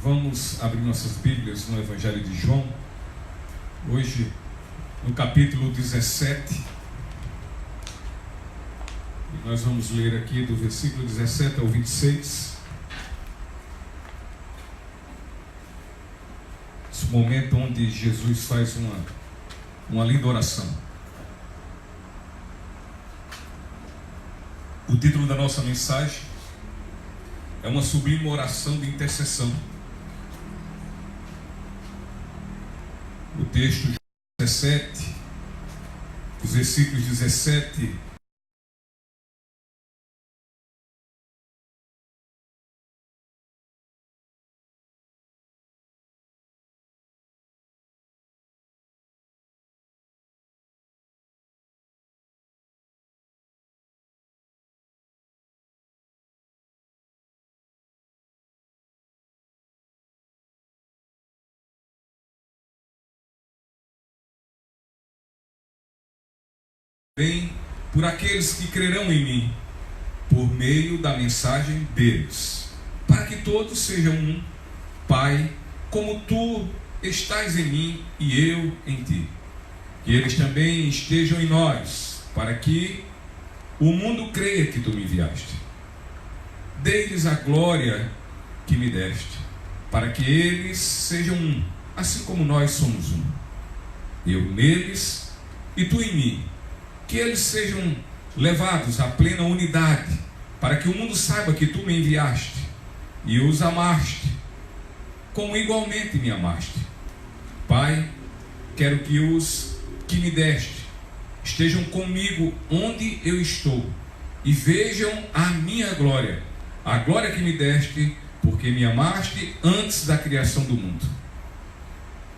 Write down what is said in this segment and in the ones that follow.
Vamos abrir nossas Bíblias no Evangelho de João, hoje no capítulo 17, e nós vamos ler aqui do versículo 17 ao 26, esse momento onde Jesus faz uma linda oração. O título da nossa mensagem é uma sublime oração de intercessão. O texto 17, os versículos 17 bem por aqueles que crerão em mim, por meio da mensagem deles, para que todos sejam um, Pai, como tu estás em mim e eu em ti, que eles também estejam em nós, para que o mundo creia que tu me enviaste. Dei-lhes a glória que me deste, para que eles sejam um, assim como nós somos um, eu neles e tu em mim, que eles sejam levados à plena unidade, para que o mundo saiba que tu me enviaste e os amaste, como igualmente me amaste. Pai, quero que os que me deste estejam comigo onde eu estou e vejam a minha glória, a glória que me deste, porque me amaste antes da criação do mundo.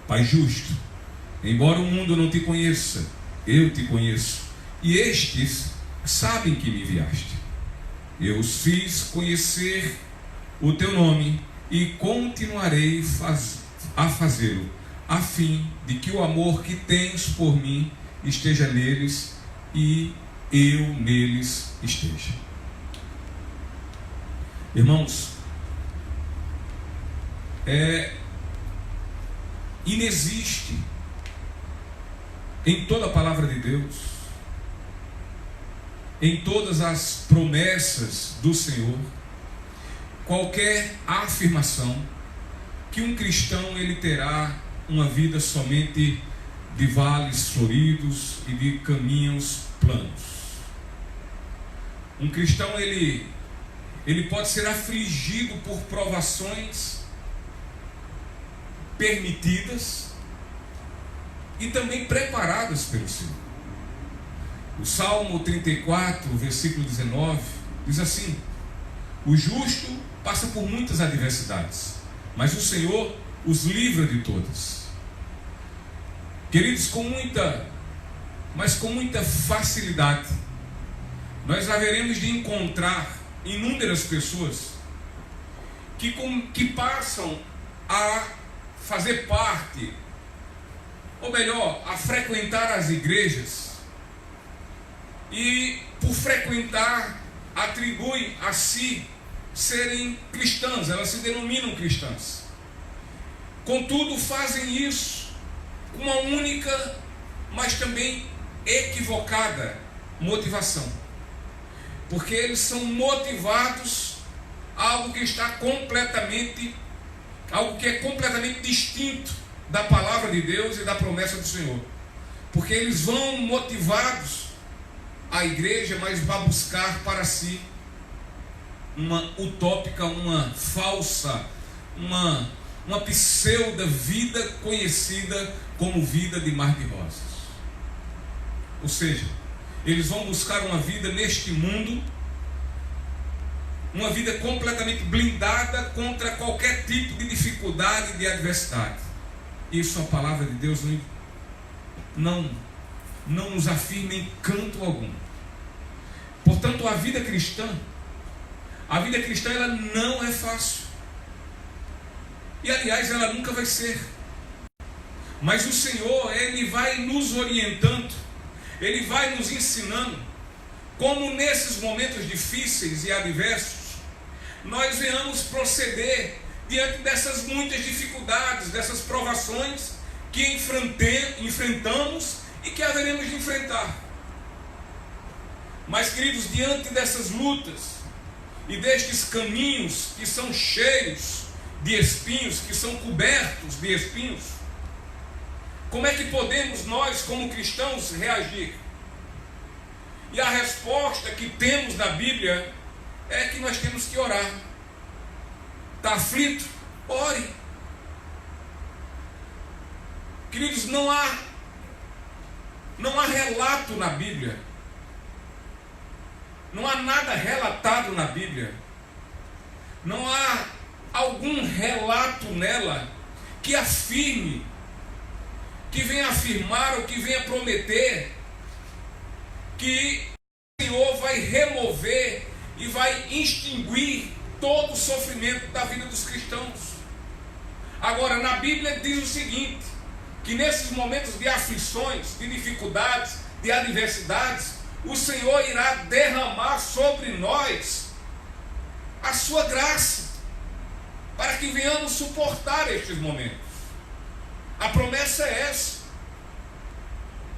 Pai justo, embora o mundo não te conheça, eu te conheço, e estes sabem que me enviaste. Eu os fiz conhecer o teu nome e continuarei a fazê-lo, a fim de que o amor que tens por mim esteja neles e eu neles esteja. Irmãos, inexiste em toda a palavra de Deus, em todas as promessas do Senhor, qualquer afirmação que um cristão ele terá uma vida somente de vales floridos e de caminhos planos. Um cristão ele pode ser afligido por provações permitidas e também preparadas pelo Senhor. O Salmo 34, versículo 19, diz assim: o justo passa por muitas adversidades, mas o Senhor os livra de todas. Queridos, com muita facilidade, nós haveremos de encontrar inúmeras pessoas que passam a fazer parte, ou melhor, a frequentar as igrejas, e por frequentar atribuem a si serem cristãs, elas se denominam cristãs. Contudo, fazem isso com uma única, mas também equivocada motivação, porque eles são motivados a algo que é completamente distinto da palavra de Deus e da promessa do Senhor, porque eles vão motivados à igreja, mas vai buscar para si uma utópica, uma falsa, uma pseudo vida conhecida como vida de mar de rosas. Ou seja, eles vão buscar uma vida neste mundo, uma vida completamente blindada contra qualquer tipo de dificuldade e de adversidade. Isso a palavra de Deus não nos afirma em canto algum. Portanto, a vida cristã ela não é fácil. E aliás, ela nunca vai ser. Mas o Senhor, Ele vai nos orientando, Ele vai nos ensinando como nesses momentos difíceis e adversos nós venhamos proceder diante dessas muitas dificuldades, dessas provações que enfrentamos e que haveremos de enfrentar. Mas, queridos, diante dessas lutas e destes caminhos que são cheios de espinhos, que são cobertos de espinhos, como é que podemos nós, como cristãos, reagir? E a resposta que temos na Bíblia é que nós temos que orar. Está aflito? Ore. Queridos, não há relato na Bíblia, não há nada relatado na Bíblia, não há algum relato nela que afirme, que venha afirmar ou que venha prometer que o Senhor vai remover e vai extinguir todo o sofrimento da vida dos cristãos. Agora, na Bíblia diz o seguinte, que nesses momentos de aflições, de dificuldades, de adversidades, o Senhor irá derramar sobre nós a sua graça, para que venhamos suportar estes momentos. A promessa é essa.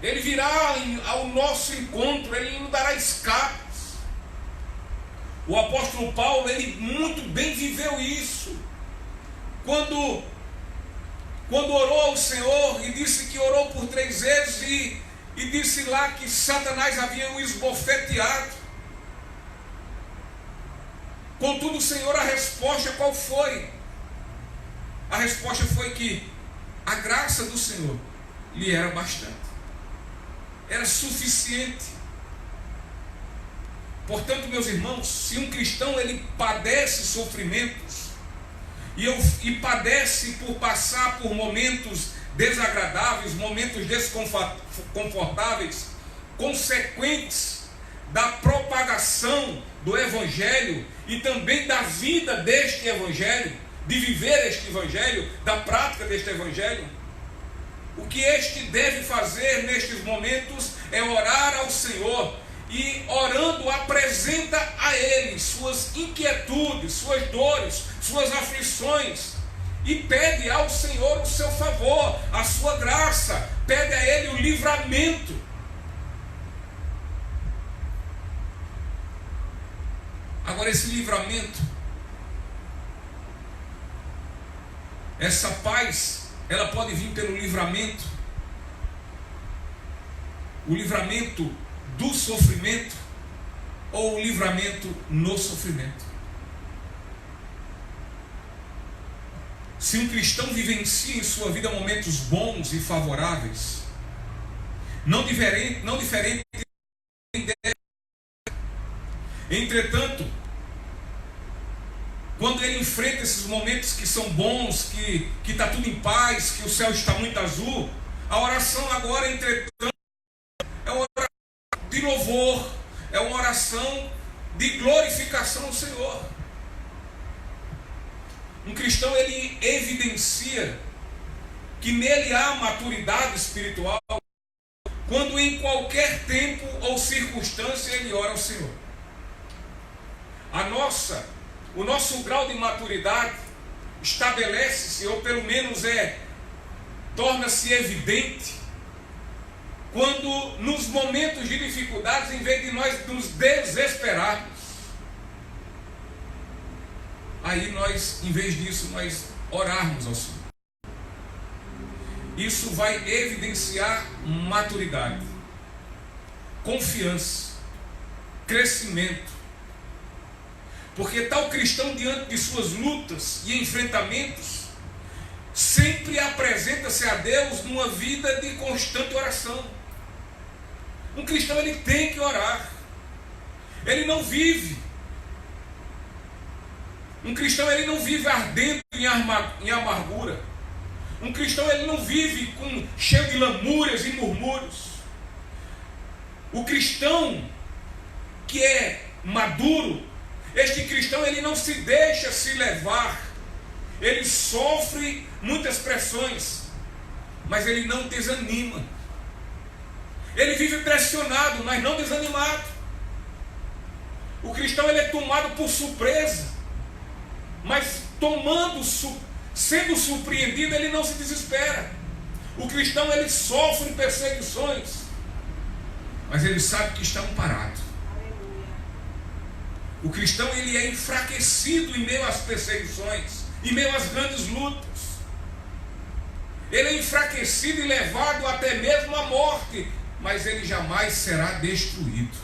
Ele virá ao nosso encontro, Ele nos dará escapes. O apóstolo Paulo, ele muito bem viveu isso. Quando orou ao Senhor e disse que orou por 3 vezes e disse lá que Satanás havia o esbofeteado. Contudo, o Senhor, a resposta qual foi? A resposta foi que a graça do Senhor lhe era bastante, era suficiente. Portanto, meus irmãos, se um cristão ele padece sofrimentos e padece por passar por momentos desagradáveis, momentos desconfortáveis, consequentes da propagação do Evangelho e também da vida deste Evangelho, de viver este Evangelho, da prática deste Evangelho, o que este deve fazer nestes momentos é orar ao Senhor e, orando, apresenta a Ele suas inquietudes, suas dores, suas aflições e pede ao Senhor o seu favor, a sua graça, pede a Ele o livramento. Agora, esse livramento, essa paz, ela pode vir pelo livramento, o livramento do sofrimento ou o livramento no sofrimento. Se um cristão vivencia em sua vida momentos bons e favoráveis, não diferente, entretanto, quando ele enfrenta esses momentos que são bons, que está tudo em paz, que o céu está muito azul, a oração agora, entretanto, é uma oração de louvor, é uma oração de glorificação ao Senhor. Um cristão, ele evidencia que nele há maturidade espiritual quando em qualquer tempo ou circunstância ele ora ao Senhor. O nosso grau de maturidade estabelece-se, ou pelo menos torna-se evidente, quando nos momentos de dificuldades, em vez de nós nos desesperarmos, aí nós, em vez disso, nós orarmos ao Senhor. Isso vai evidenciar maturidade, confiança, crescimento. Porque tal cristão, diante de suas lutas e enfrentamentos, sempre apresenta-se a Deus numa vida de constante oração. Um cristão, ele tem que orar. Ele não vive. Um cristão, ele não vive ardendo em amargura. Um cristão, ele não vive cheio de lamúrias e murmúrios. O cristão que é maduro, este cristão, ele não se deixa se levar. Ele sofre muitas pressões, mas ele não desanima. Ele vive pressionado, mas não desanimado. O cristão, ele é tomado por surpresa, mas sendo surpreendido, ele não se desespera. O cristão, ele sofre perseguições, mas ele sabe que está amparado. O cristão, ele é enfraquecido em meio às perseguições, em meio às grandes lutas. Ele é enfraquecido e levado até mesmo à morte, mas ele jamais será destruído.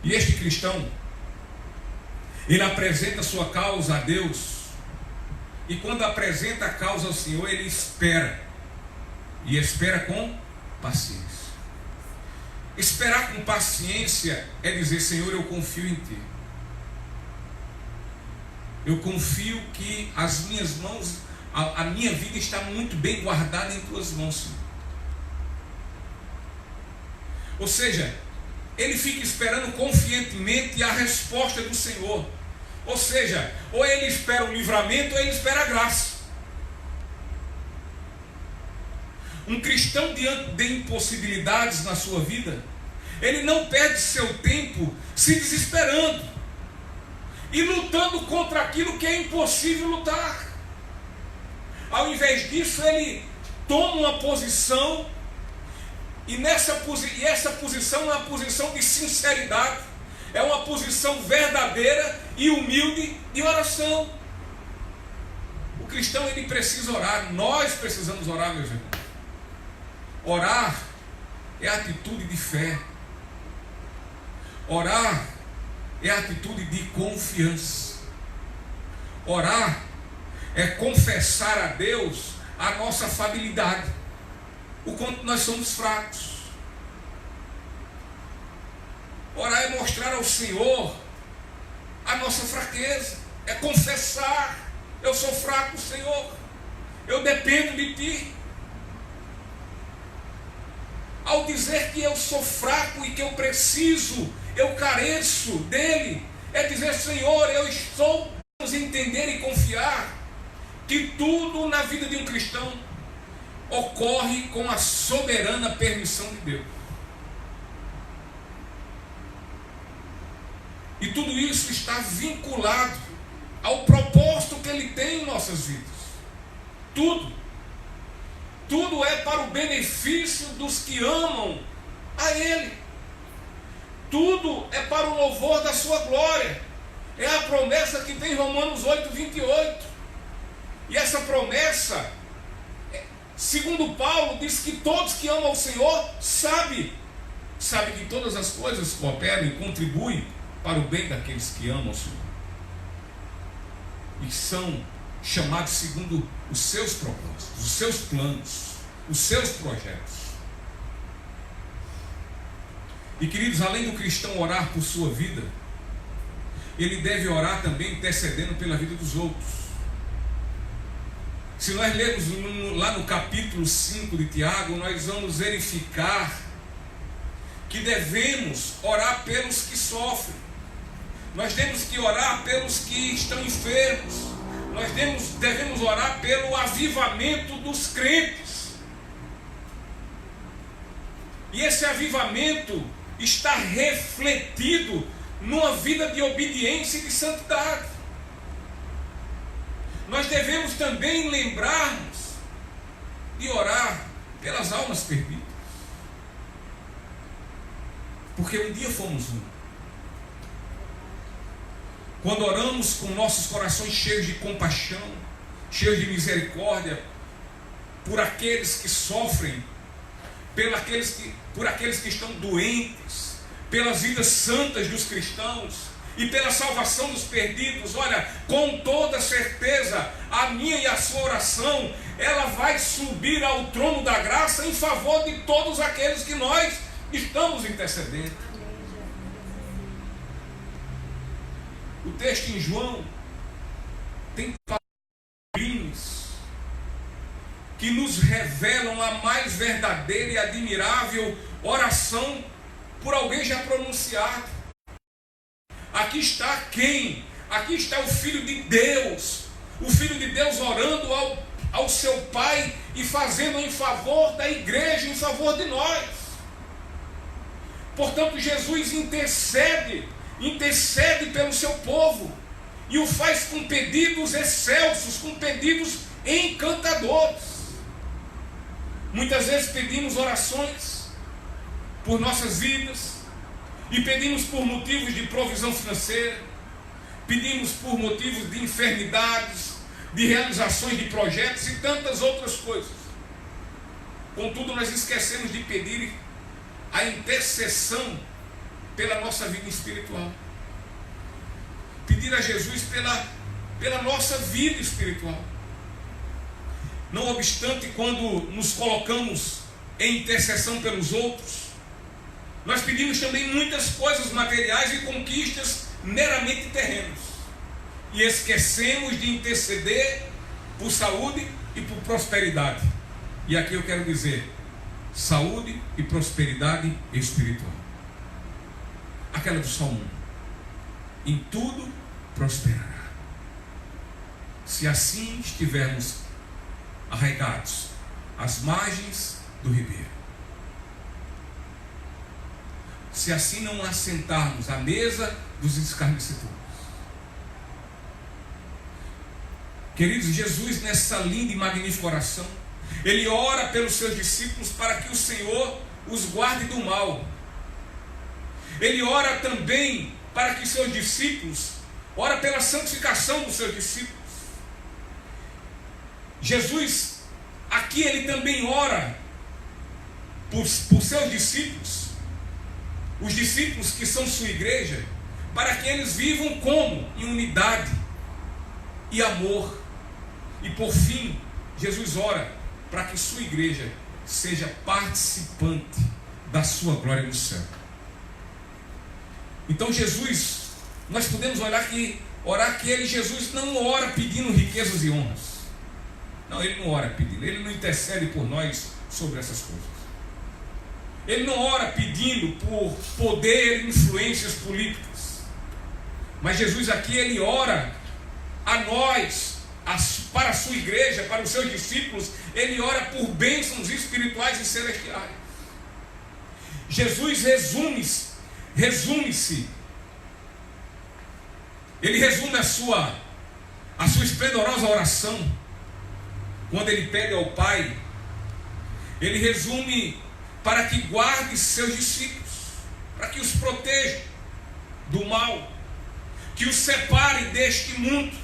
E este cristão, ele apresenta sua causa a Deus, e quando apresenta a causa ao Senhor, ele espera, e espera com paciência. Esperar com paciência é dizer: Senhor, eu confio em Ti. Eu confio que as minhas mãos, a minha vida está muito bem guardada em Tuas mãos, Senhor. Ou seja, ele fica esperando confiantemente a resposta do Senhor. Ou seja, ou ele espera o livramento, ou ele espera a graça. Um cristão diante de impossibilidades na sua vida, ele não perde seu tempo se desesperando e lutando contra aquilo que é impossível lutar. Ao invés disso, ele toma uma posição, e essa posição é uma posição de sinceridade, é uma posição verdadeira e humilde de oração. O cristão, ele precisa orar. Nós precisamos orar, meus irmãos. Orar é atitude de fé. Orar é atitude de confiança. Orar é confessar a Deus a nossa falibilidade, o quanto nós somos fracos. Orar é mostrar ao Senhor a nossa fraqueza, é confessar: eu sou fraco, Senhor, eu dependo de Ti. Ao dizer que eu sou fraco e que eu preciso, eu careço dele, é dizer: Senhor, eu estou. Vamos entender e confiar que tudo na vida de um cristão ocorre com a soberana permissão de Deus. E tudo isso está vinculado ao propósito que Ele tem em nossas vidas. Tudo é para o benefício dos que amam a Ele. Tudo é para o louvor da sua glória. É a promessa que tem em Romanos 8:28. E essa promessa, segundo Paulo, diz que todos que amam ao Senhor sabe que todas as coisas cooperam e contribuem para o bem daqueles que amam ao Senhor, e são chamados segundo os seus propósitos, os seus planos, os seus projetos. E queridos, além do cristão orar por sua vida, ele deve orar também intercedendo pela vida dos outros. Se nós lermos lá no capítulo 5 de Tiago, nós vamos verificar que devemos orar pelos que sofrem. Nós temos que orar pelos que estão enfermos. Nós devemos orar pelo avivamento dos crentes. E esse avivamento está refletido numa vida de obediência e de santidade. Nós devemos também lembrar-nos de orar pelas almas perdidas, porque um dia fomos um. Quando oramos com nossos corações cheios de compaixão, cheios de misericórdia, por aqueles que sofrem, por aqueles que estão doentes, pelas vidas santas dos cristãos e pela salvação dos perdidos, olha, com toda certeza, a minha e a sua oração, ela vai subir ao trono da graça em favor de todos aqueles que nós estamos intercedendo. O texto em João tem palavras que nos revelam a mais verdadeira e admirável oração por alguém já pronunciado. Aqui está quem? Aqui está o Filho de Deus. O Filho de Deus orando ao seu Pai e fazendo em favor da igreja, em favor de nós. Portanto, Jesus intercede pelo seu povo. e o faz com pedidos excelsos, com pedidos encantadores. Muitas vezes pedimos orações por nossas vidas, e pedimos por motivos de provisão financeira, pedimos por motivos de enfermidades, de realizações de projetos e tantas outras coisas. Contudo, nós esquecemos de pedir a intercessão pela nossa vida espiritual. Pedir a Jesus pela nossa vida espiritual. Não obstante, quando nos colocamos em intercessão pelos outros, nós pedimos também muitas coisas materiais e conquistas meramente terrenas. E esquecemos de interceder por saúde e por prosperidade. E aqui eu quero dizer, saúde e prosperidade espiritual. Aquela do Salmo 1. Em tudo prosperará. Se assim estivermos arraigados às margens do ribeiro. Se assim não assentarmos à mesa dos escarnecedores. Queridos, Jesus, nessa linda e magnífica oração, ele ora pelos seus discípulos para que o Senhor os guarde do mal. Ele ora também para que seus discípulos, ora pela santificação dos seus discípulos. Jesus, aqui ele também ora por seus discípulos, os discípulos que são sua igreja, para que eles vivam como? Em unidade e amor. E por fim, Jesus ora para que sua igreja seja participante da sua glória no céu. Então Jesus, nós podemos orar que Jesus não ora pedindo riquezas e honras. Não, ele não ora pedindo, ele não intercede por nós sobre essas coisas. Ele não ora pedindo por poder e influências políticas. Mas Jesus aqui, ele ora a nós, para a sua igreja, para os seus discípulos, ele ora por bênçãos espirituais e celestiais. Jesus resume-se, ele resume a sua esplendorosa oração, quando ele pede ao Pai, ele resume para que guarde seus discípulos, para que os proteja do mal, que os separe deste mundo,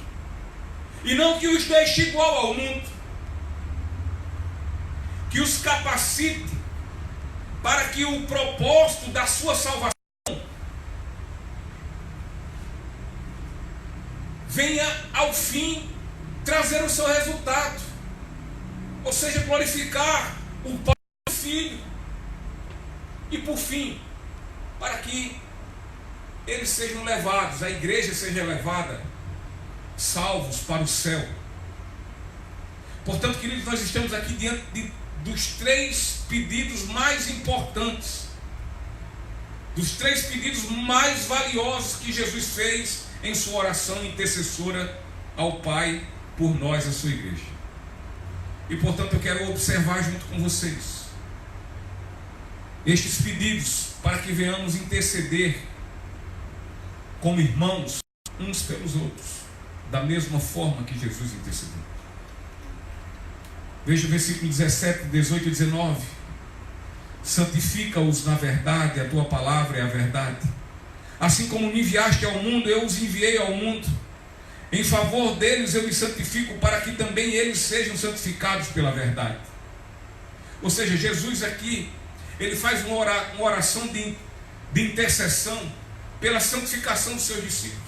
e não que os deixe igual ao mundo, que os capacite para que o propósito da sua salvação venha ao fim trazer o seu resultado, ou seja, glorificar o Pai e o Filho, e por fim, para que eles sejam levados, a igreja seja levada, salvos para o céu. Portanto, queridos, nós estamos aqui diante dos três pedidos mais importantes, dos três pedidos mais valiosos que Jesus fez em sua oração intercessora ao Pai por nós, a sua igreja. E portanto eu quero observar junto com vocês estes pedidos para que venhamos interceder como irmãos uns pelos outros, da mesma forma que Jesus intercedeu. Veja o versículo 17, 18 e 19. Santifica-os na verdade, a tua palavra é a verdade. Assim como me enviaste ao mundo, eu os enviei ao mundo. Em favor deles eu me santifico, para que também eles sejam santificados pela verdade. Ou seja, Jesus aqui, ele faz uma oração de intercessão pela santificação dos seus discípulos.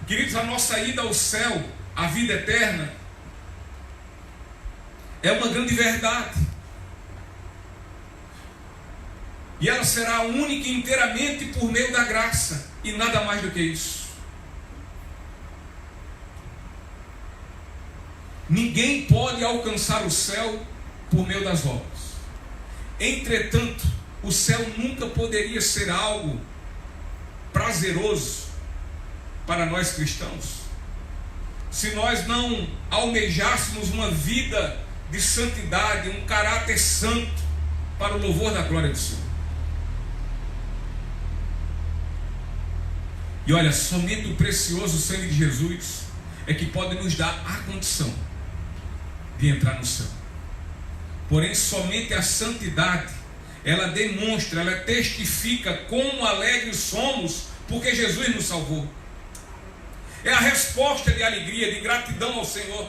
Queridos, a nossa ida ao céu, a vida eterna, é uma grande verdade. E ela será única e inteiramente por meio da graça, e nada mais do que isso. Ninguém pode alcançar o céu por meio das obras. Entretanto, o céu nunca poderia ser algo prazeroso para nós cristãos se nós não almejássemos uma vida de santidade, um caráter santo para o louvor da glória do Senhor. E E olha, somente o precioso sangue de Jesus é que pode nos dar a condição de entrar no céu. Porém, somente a santidade, ela demonstra, ela testifica quão alegres somos porque Jesus nos salvou. É a resposta de alegria, de gratidão ao Senhor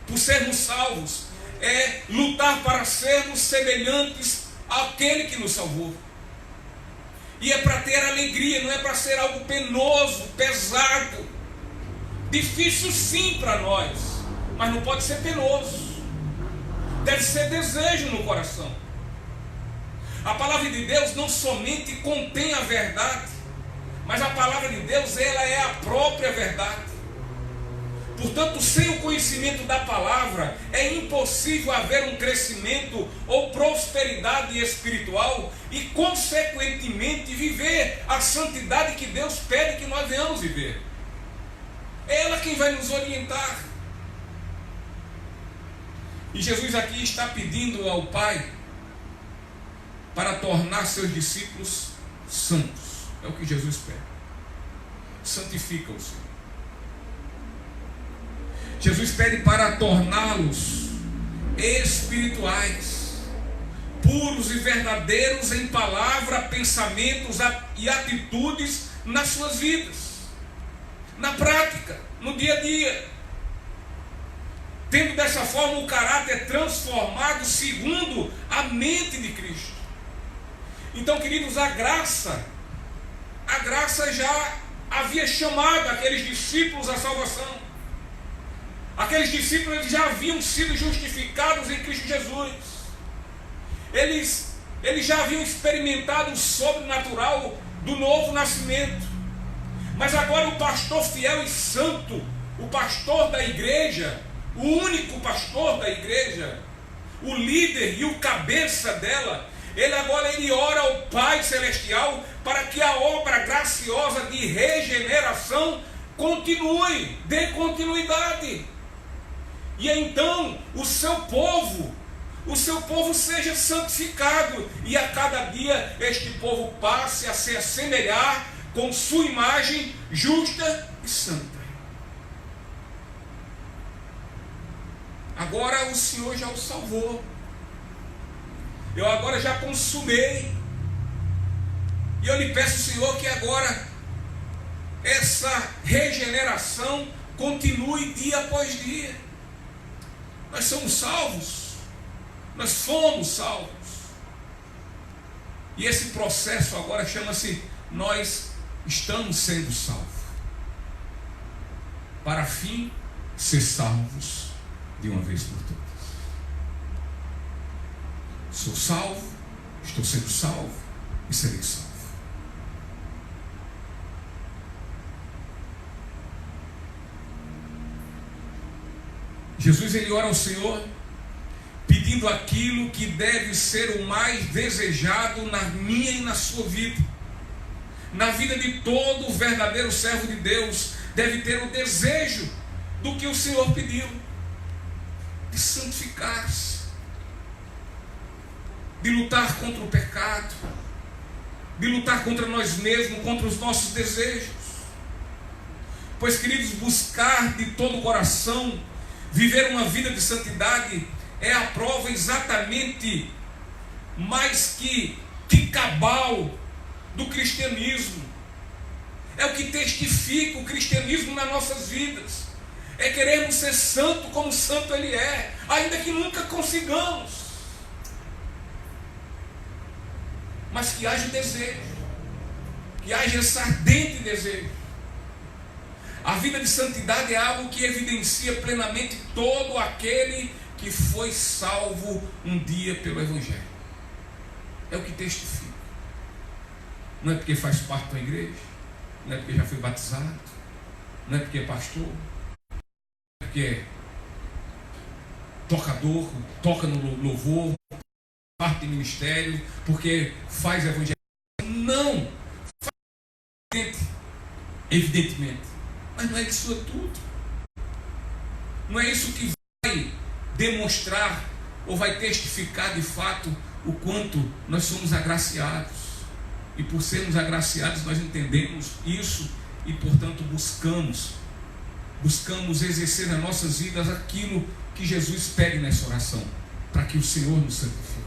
por sermos salvos. É lutar para sermos semelhantes àquele que nos salvou. E é para ter alegria, não é para ser algo penoso, pesado, difícil sim para nós, mas não pode ser penoso. Deve ser desejo no coração. A palavra de Deus não somente contém a verdade, mas a palavra de Deus, ela é a própria verdade. Portanto, sem o conhecimento da palavra, é impossível haver um crescimento ou prosperidade espiritual e, consequentemente, viver a santidade que Deus pede que nós venhamos viver. É ela quem vai nos orientar. E Jesus aqui está pedindo ao Pai para tornar seus discípulos santos. É o que Jesus pede. Santifica-os. Jesus pede para torná-los espirituais, puros e verdadeiros em palavra, pensamentos e atitudes nas suas vidas, na prática, no dia a dia. Tendo dessa forma o caráter transformado segundo a mente de Cristo. Então, queridos, a graça já havia chamado aqueles discípulos à salvação. Aqueles discípulos, eles já haviam sido justificados em Cristo Jesus. Eles já haviam experimentado o sobrenatural do novo nascimento. Mas agora o pastor fiel e santo, o pastor da igreja, o único pastor da igreja, o líder e o cabeça dela, ele ora ao Pai Celestial para que a obra graciosa de regeneração continue, dê continuidade. E então o seu povo seja santificado, e a cada dia este povo passe a se assemelhar com sua imagem justa e santa. Agora o Senhor já o salvou. Eu agora já consumei. E eu lhe peço, Senhor, que agora essa regeneração continue dia após dia. Nós somos salvos. Nós fomos salvos. E esse processo agora chama-se nós estamos sendo salvos. Para fim ser salvos de uma vez por todas. Sou salvo, estou sendo salvo e serei salvo. Jesus, ele ora ao Senhor pedindo aquilo que deve ser o mais desejado na minha e na sua vida. Na vida de todo verdadeiro servo de Deus deve ter o desejo do que o Senhor pediu, de santificar-se, de lutar contra o pecado, de lutar contra nós mesmos, contra os nossos desejos. Pois, queridos, buscar de todo o coração viver uma vida de santidade é a prova exatamente mais que cabal do cristianismo. É o que testifica o cristianismo nas nossas vidas. É querermos ser santo como santo ele é, ainda que nunca consigamos. Mas que haja desejo, que haja esse ardente desejo. A vida de santidade é algo que evidencia plenamente todo aquele que foi salvo um dia pelo Evangelho. É o que testifica. Não é porque faz parte da igreja, não é porque já foi batizado, não é porque é pastor, não é porque é tocador, toca no louvor, parte do ministério, porque faz Evangelho. Não! Faz evidentemente. Mas não é isso tudo. Não é isso que vai demonstrar ou vai testificar de fato o quanto nós somos agraciados. E por sermos agraciados, nós entendemos isso e, portanto, buscamos exercer nas nossas vidas aquilo que Jesus pede nessa oração, para que o Senhor nos santifique.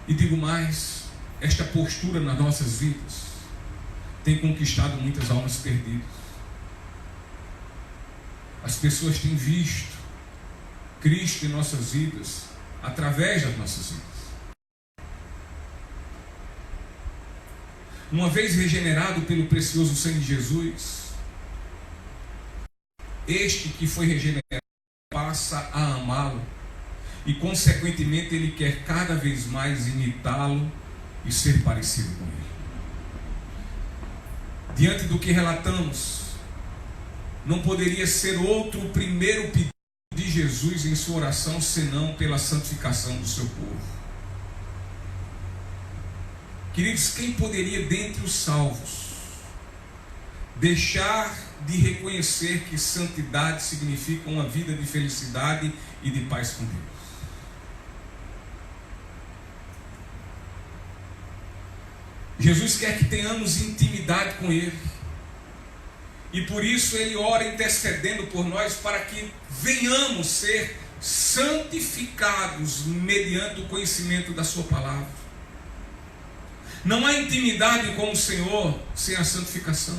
E digo mais, esta postura nas nossas vidas tem conquistado muitas almas perdidas. As pessoas têm visto Cristo em nossas vidas, através das nossas vidas. Uma vez regenerado pelo precioso sangue de Jesus, este que foi regenerado passa a amá-lo e, consequentemente, ele quer cada vez mais imitá-lo e ser parecido com ele. Diante do que relatamos, não poderia ser outro o primeiro pedido de Jesus em sua oração, senão pela santificação do seu povo. Queridos, quem poderia dentre os salvos deixar de reconhecer que santidade significa uma vida de felicidade e de paz com Deus? Jesus quer que tenhamos intimidade com Ele, e por isso Ele ora intercedendo por nós, para que venhamos ser santificados mediante o conhecimento da sua palavra. Não há intimidade com o Senhor sem a santificação.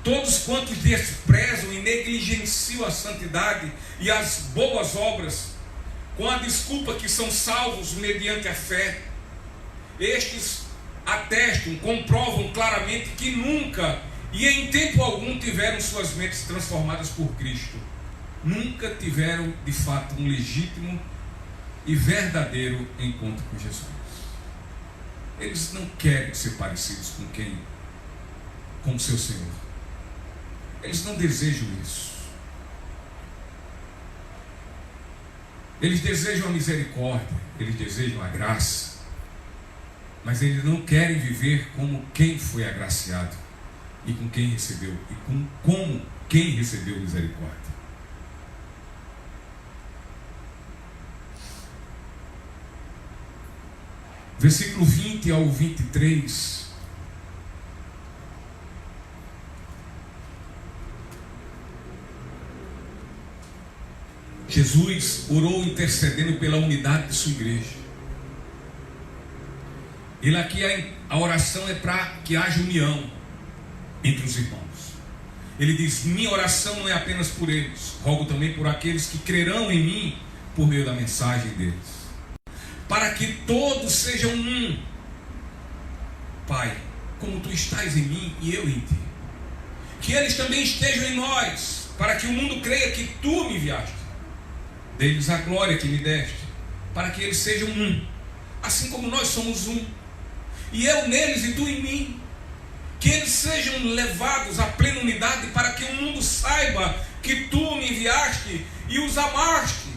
Todos quantos desprezam e negligenciam a santidade e as boas obras, com a desculpa que são salvos mediante a fé, estes atestam, comprovam claramente que nunca e em tempo algum tiveram suas mentes transformadas por Cristo. Nunca tiveram de fato um legítimo e verdadeiro encontro com Jesus. Eles não querem ser parecidos com quem? Com o seu Senhor. Eles não desejam isso. Eles desejam a misericórdia, eles desejam a graça, mas eles não querem viver como quem foi agraciado e com quem recebeu, e como quem recebeu misericórdia. Versículo 20 ao 23. Jesus orou intercedendo pela unidade de sua igreja. Ele aqui, a oração é para que haja união entre os irmãos. Ele diz: minha oração não é apenas por eles, rogo também por aqueles que crerão em mim por meio da mensagem deles, para que todos sejam um. Pai, como tu estás em mim e eu em ti, que eles também estejam em nós, para que o mundo creia que tu me enviaste. Dê-lhes a glória que me deste, para que eles sejam um, assim como nós somos um, e eu neles e tu em mim. Que eles sejam levados à plena unidade, para que o mundo saiba que tu me enviaste e os amaste,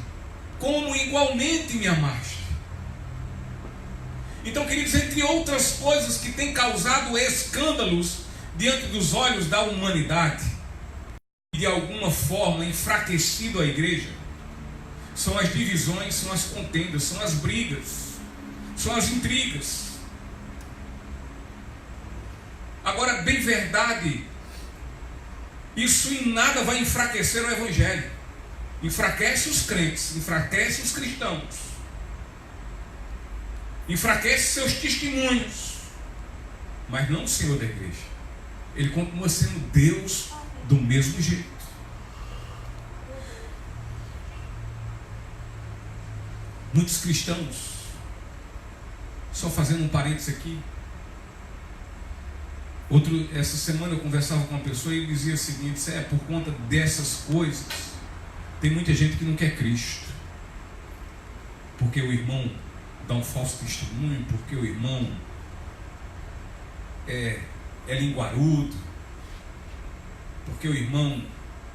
como igualmente me amaste. Então, queridos, entre outras coisas que têm causado escândalos diante dos olhos da humanidade, e de alguma forma enfraquecido a igreja, são as divisões, são as contendas, são as brigas, são as intrigas. Agora, bem verdade, isso em nada vai enfraquecer o Evangelho. Enfraquece os crentes, enfraquece os cristãos, enfraquece seus testemunhos, mas não o Senhor da igreja. Ele continua sendo Deus do mesmo jeito. Muitos cristãos, só fazendo um parênteses aqui, essa semana eu conversava com uma pessoa e ele dizia o seguinte: por conta dessas coisas, tem muita gente que não quer Cristo, porque o irmão dá um falso testemunho, porque o irmão é linguarudo, porque o irmão,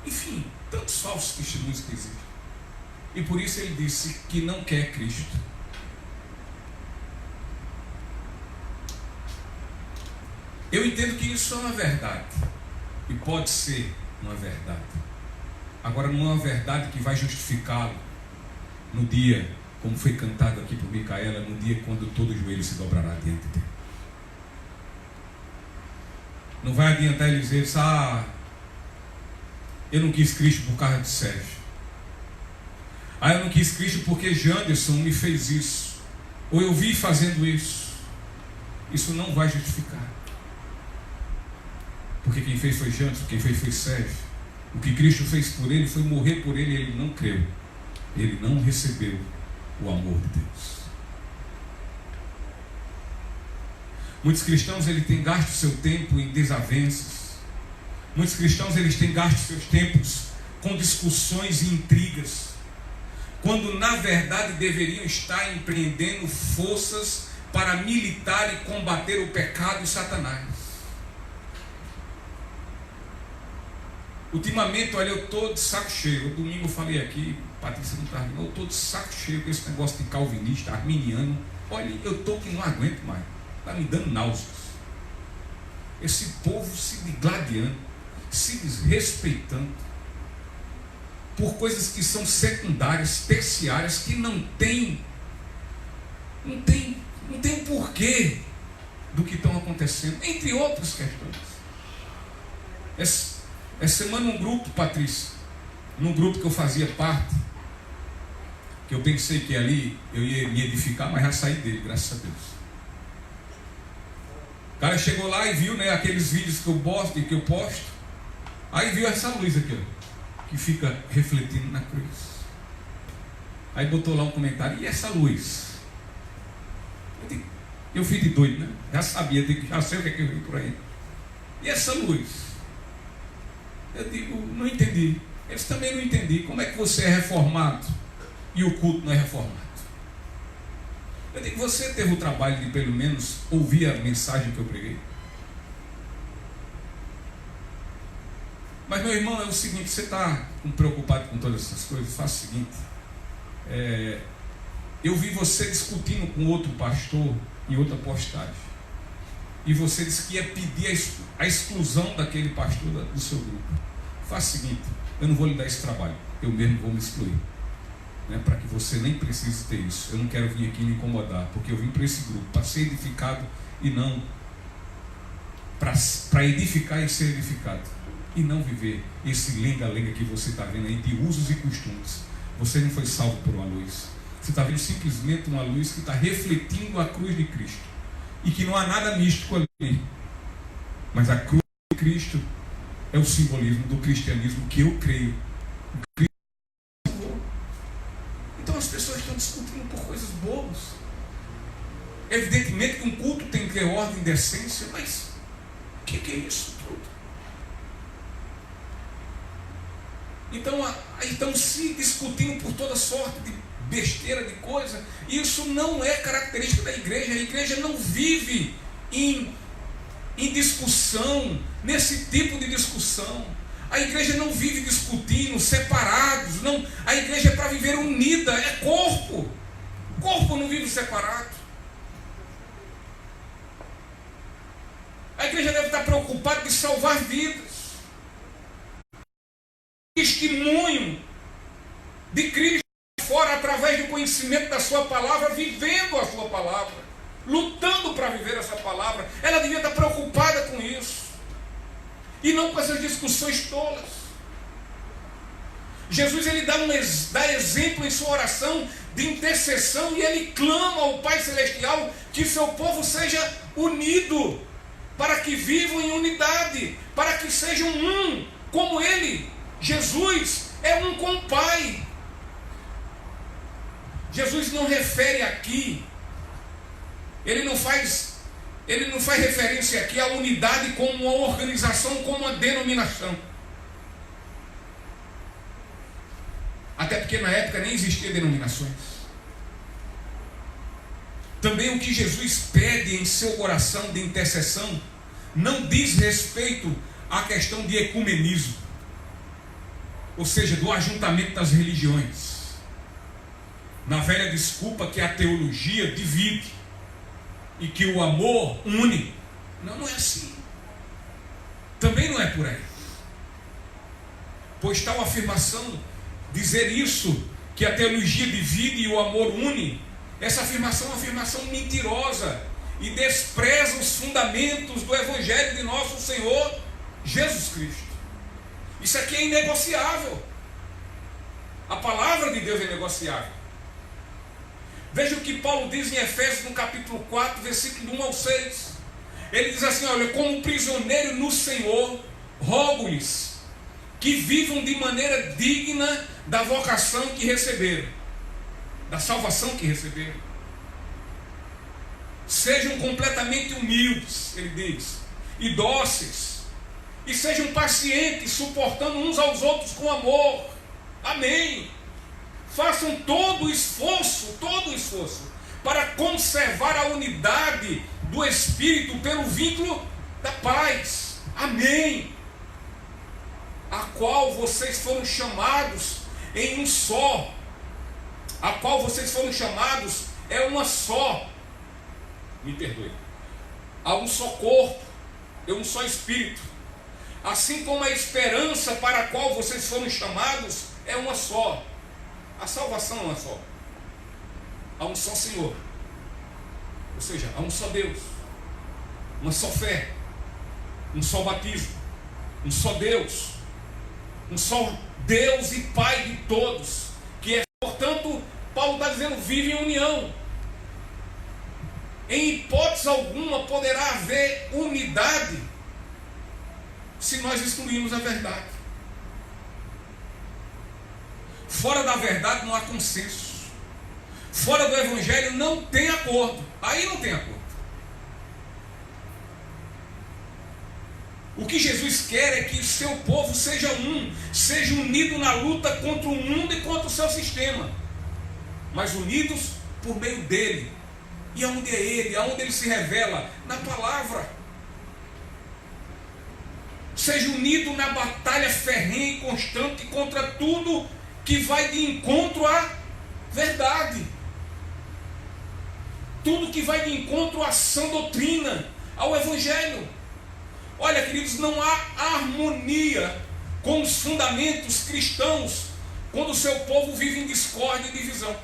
enfim, tantos falsos testemunhos que existem. E por isso ele disse que não quer Cristo. Eu entendo que isso é uma verdade, e pode ser uma verdade, Agora não é uma verdade que vai justificá-lo no dia, como foi cantado aqui por Micaela, no dia quando todo joelho se dobrará diante dele. Não vai adiantar ele dizer, eu não quis Cristo por causa de Sérgio. Eu não quis Cristo porque Janderson me fez isso. Ou eu vi fazendo isso. Isso não vai justificar. Porque quem fez foi Janderson, quem fez foi Sérgio. O que Cristo fez por ele foi morrer por ele, e ele não creu. Ele não recebeu o amor de Deus. Muitos cristãos têm gasto seu tempo em desavenças. Muitos cristãos têm gasto seus tempos com discussões e intrigas, quando na verdade deveriam estar empreendendo forças para militar e combater o pecado e Satanás. Ultimamente, olha, eu estou de saco cheio. No domingo eu falei aqui, Patrícia não está rindo, eu estou de saco cheio com esse negócio de calvinista, arminiano. Olha, eu estou que não aguento mais. Está me dando náuseas. Esse povo se digladiando, se desrespeitando por coisas que são secundárias, terciárias, que não tem porquê do que estão acontecendo, entre outras questões. Essa semana um grupo, Patrícia, num grupo que eu fazia parte, que eu pensei que ali eu ia me edificar, mas já saí dele, graças a Deus. O cara chegou lá e viu, né, aqueles vídeos que eu posto, aí viu essa luz aqui, ó, que fica refletindo na cruz. Aí botou lá um comentário, e essa luz? Eu fui de doido, né? Já sabia, já sei o que é que eu vi por aí. E essa luz? Eu digo, não entendi. Eles também não entendi. Como é que você é reformado e o culto não é reformado? Eu digo, você teve o trabalho de pelo menos ouvir a mensagem que eu preguei? Mas meu irmão, é o seguinte, você está preocupado com todas essas coisas? Faça o seguinte, eu vi você discutindo com outro pastor em outra postagem, e você disse que ia pedir a exclusão daquele pastor do seu grupo. Faça o seguinte, eu não vou lhe dar esse trabalho, eu mesmo vou me excluir, né, para que você nem precise ter isso. Eu não quero vir aqui me incomodar, porque eu vim para esse grupo para ser edificado e não para edificar e ser edificado, e não viver esse lenga-lenga que você está vendo aí de usos e costumes. Você não foi salvo por uma luz, você está vendo simplesmente uma luz que está refletindo a cruz de Cristo, e que não há nada místico ali, mas a cruz de Cristo é o simbolismo do cristianismo que eu creio. Então as pessoas estão discutindo por coisas bobas. Evidentemente que um culto tem que ter ordem e decência, mas o que é isso tudo? Então estão se discutindo por toda sorte de besteira, de coisa. Isso não é característica da igreja. A igreja não vive em discussão, nesse tipo de discussão. A igreja não vive discutindo, separados. Não. A igreja é para viver unida, é corpo. O corpo não vive separado. A igreja deve estar preocupada de salvar vidas. Testemunho de Cristo fora, através do conhecimento da sua palavra, vivendo a sua palavra, lutando para viver essa palavra. Ela devia estar preocupada com isso, e não com essas discussões tolas. Jesus, ele dá exemplo em sua oração de intercessão, e ele clama ao Pai Celestial que seu povo seja unido, para que vivam em unidade, para que sejam um, como ele, Jesus, é um com o Pai. Jesus não refere aqui, ele não faz referência aqui à unidade como uma organização, como uma denominação. Até porque na época nem existiam denominações. Também o que Jesus pede em seu coração de intercessão não diz respeito à questão de ecumenismo, ou seja, do ajuntamento das religiões, na velha desculpa que a teologia divide e que o amor une. Não é assim. Também não é por aí. pois tal afirmação, dizer isso, que a teologia divide e o amor une, essa afirmação é uma afirmação mentirosa e despreza os fundamentos do Evangelho de nosso Senhor Jesus Cristo. Isso aqui é inegociável. A palavra de Deus é inegociável. Veja o que Paulo diz em Efésios, no capítulo 4, versículo 1 ao 6. Ele diz assim: olha, como prisioneiro no Senhor, rogo-lhes que vivam de maneira digna da vocação que receberam, da salvação que receberam. Sejam completamente humildes, ele diz, e dóceis, e sejam pacientes, suportando uns aos outros com amor. Amém. Façam todo o esforço para conservar a unidade do Espírito pelo vínculo da paz. Amém. A qual vocês foram chamados em um só. A qual vocês foram chamados é uma só. Me perdoe. Há um só corpo, é um só Espírito. Assim como a esperança para a qual vocês foram chamados é uma só. A salvação é uma só. Há um só Senhor. Ou seja, há um só Deus. Uma só fé. Um só batismo. Um só Deus. Um só Deus e Pai de todos. Que é, portanto, Paulo está dizendo, vive em união. Em hipótese alguma poderá haver unidade se nós excluirmos a verdade. Fora da verdade não há consenso. Fora do Evangelho não tem acordo. Aí não tem acordo. O que Jesus quer é que o seu povo seja um, seja unido na luta contra o mundo e contra o seu sistema, mas unidos por meio dele. E aonde é ele? Aonde ele se revela? Na palavra. Seja unido na batalha ferrenha e constante contra tudo que vai de encontro à verdade. Tudo que vai de encontro à sã doutrina, ao Evangelho. Olha, queridos, não há harmonia com os fundamentos cristãos quando o seu povo vive em discórdia e divisão.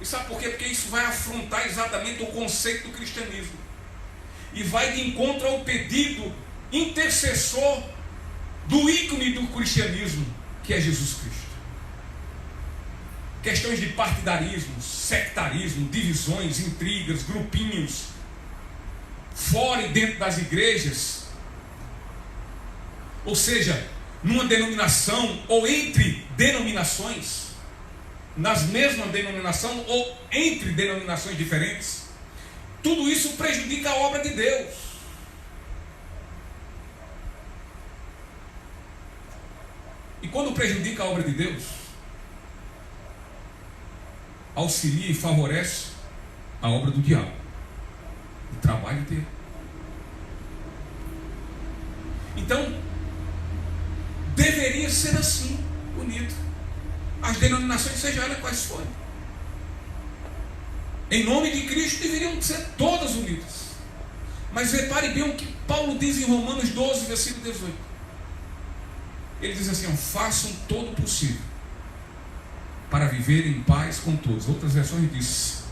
E sabe por quê? Porque isso vai afrontar exatamente o conceito do cristianismo. E vai de encontro ao pedido intercessor do ícone do cristianismo, que é Jesus Cristo. Questões de partidarismo, sectarismo, divisões, intrigas, grupinhos, fora e dentro das igrejas, ou seja, numa denominação ou entre denominações, nas mesmas denominações ou entre denominações diferentes, tudo isso prejudica a obra de Deus. E quando prejudica a obra de Deus, auxilia e favorece a obra do diabo, o trabalho dele. Então, deveria ser assim, unido. As denominações, sejam elas quais forem, em nome de Cristo, deveriam ser todas unidas. Mas repare bem o que Paulo diz em Romanos 12, versículo 18. Ele diz assim: façam todo o possível para viver em paz com todos. Outras versões diz: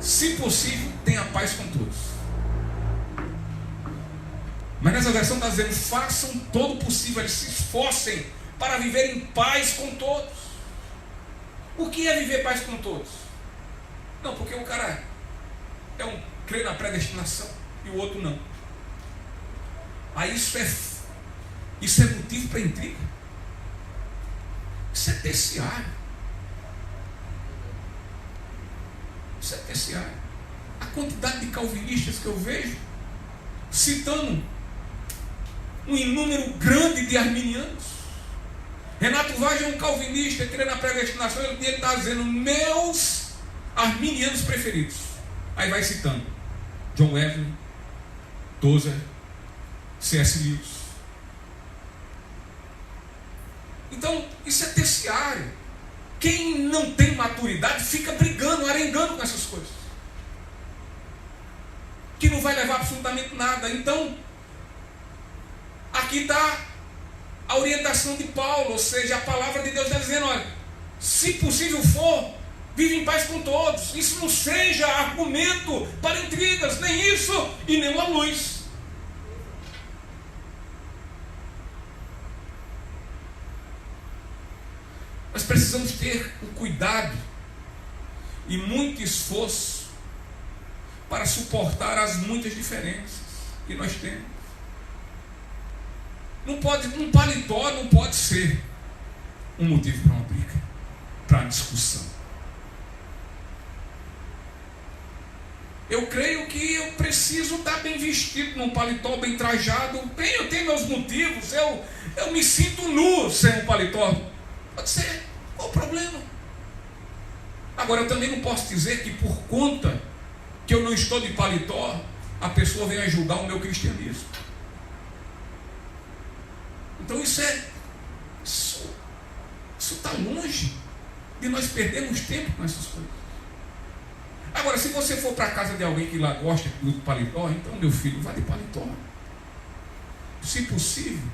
se possível, tenha paz com todos. Mas nessa versão está dizendo: façam todo o possível, eles se esforcem para viver em paz com todos. O que é viver paz com todos? Não, porque o cara crê na predestinação e o outro não. Aí isso é motivo para intriga. Isso é terciário. Isso é terciário. A quantidade de calvinistas que eu vejo citando um número grande de arminianos. Renato Vaz é um calvinista, crê na predestinação, e ele está dizendo: meus arminianos preferidos. Aí vai citando John Wesley, Tozer, C.S. Lewis. Então, isso é terciário. Quem não tem maturidade fica brigando, arengando com essas coisas, que não vai levar absolutamente nada. Então, aqui está a orientação de Paulo, ou seja, a palavra de Deus está dizendo: olha, se possível for, vive em paz com todos. Isso não seja argumento para intrigas, nem isso e nem uma luz. Nós precisamos ter o cuidado e muito esforço para suportar as muitas diferenças que nós temos. Um paletó não pode ser um motivo para uma briga, para uma discussão. Eu creio que eu preciso estar bem vestido, num paletó bem trajado. Bem, eu tenho meus motivos, eu me sinto nu sem um paletó. Pode ser, qual o problema? Agora, eu também não posso dizer que por conta que eu não estou de paletó, a pessoa venha julgar o meu cristianismo. Então isso está longe de nós perdermos tempo com essas coisas. Agora, se você for para a casa de alguém que lá gosta do paletó, então, meu filho, vá de paletó. Se possível,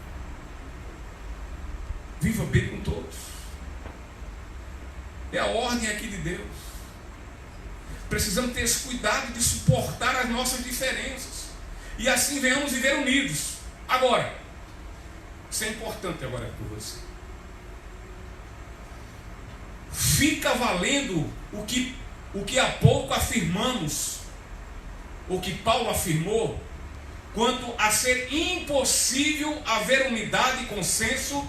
viva bem com todos. É a ordem aqui de Deus. Precisamos ter esse cuidado de suportar as nossas diferenças, e assim venhamos viver unidos. Agora, isso é importante agora para você. Fica valendo o que há pouco afirmamos, o que Paulo afirmou, quanto a ser impossível haver unidade e consenso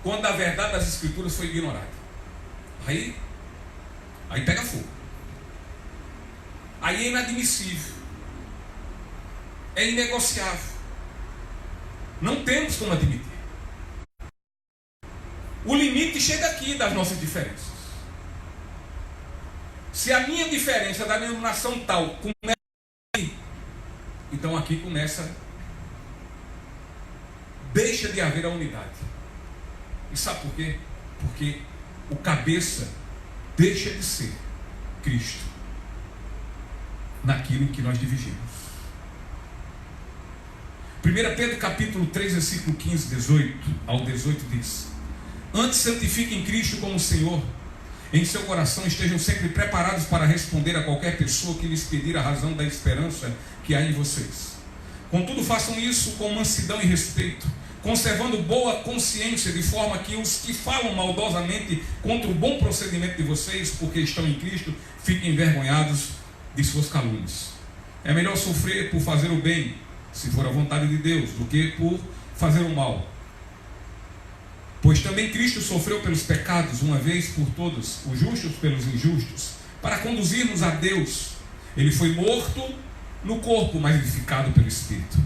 quando a verdade das Escrituras foi ignorada. Aí pega fogo. Aí é inadmissível. É inegociável. Não temos como admitir. O limite chega aqui das nossas diferenças. Se a minha diferença da denominação tal começa aqui, então aqui começa, deixa de haver a unidade. E sabe por quê? Porque o cabeça deixa de ser Cristo naquilo que nós dividimos. 1 Pedro capítulo 3, versículo 15, 18 ao 18 diz: antes santifiquem Cristo como Senhor em seu coração, estejam sempre preparados para responder a qualquer pessoa que lhes pedir a razão da esperança que há em vocês. Contudo, façam isso com mansidão e respeito, conservando boa consciência, de forma que os que falam maldosamente contra o bom procedimento de vocês, porque estão em Cristo, fiquem envergonhados de suas calúnias. É melhor sofrer por fazer o bem, se for a vontade de Deus, do que por fazer o mal. Pois também Cristo sofreu pelos pecados, uma vez por todas, os justos pelos injustos, para conduzir-nos a Deus. Ele foi morto no corpo, mas vivificado pelo Espírito.